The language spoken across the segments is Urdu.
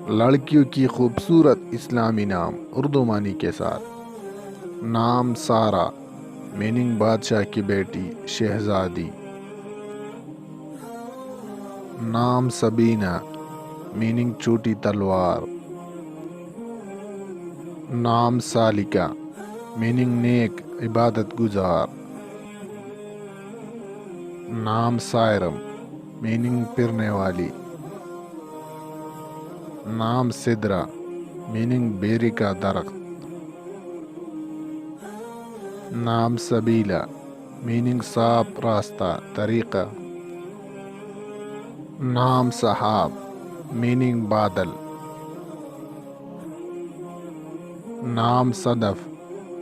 لڑکیوں کی خوبصورت اسلامی نام اردو معنی کے ساتھ. نام سارہ میننگ بادشاہ کی بیٹی شہزادی. نام سبینہ میننگ چھوٹی تلوار. نام سالکہ میننگ نیک عبادت گزار. نام سائرم میننگ پھرنے والی. نام سدرہ میننگ بیری کا درخت. نام سبیلہ میننگ صاف راستہ طریقہ. نام سحاب میننگ بادل. نام صدف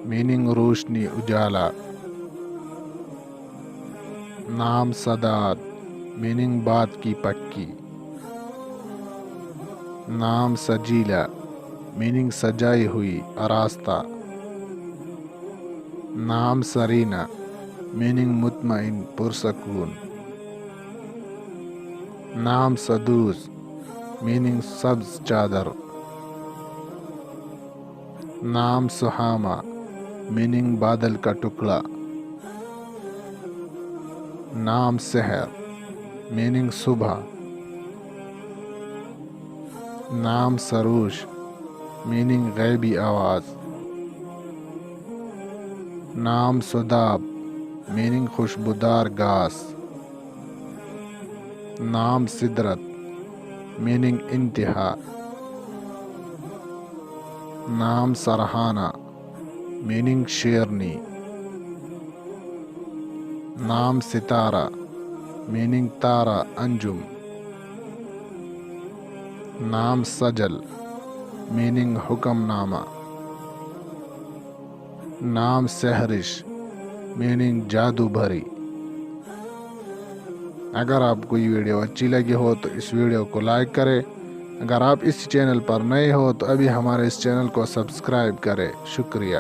میننگ روشنی اجالا. نام سداد میننگ بات کی پکی. نام سجیلہ میننگ سجائی ہوئی آراستہ. نام سرینہ میننگ مطمئن پرسکون. نام سدوس میننگ سبز چادر. نام سہامہ میننگ بادل کا ٹکڑا. نام سحر میننگ صبح. نام سروش میننگ غیبی آواز. نام سداب میننگ خوشبودار گھاس. نام سدرت میننگ انتہا. نام سرہانہ میننگ شیرنی. نام ستارہ میننگ تارہ انجم. نام سجل میننگ حکم نامہ. نام سحرش میننگ جادو بھری. اگر آپ کو یہ ویڈیو اچھی لگی ہو تو اس ویڈیو کو لائک کریں. اگر آپ اس چینل پر نئے ہو تو ابھی ہمارے اس چینل کو سبسکرائب کریں. شکریہ.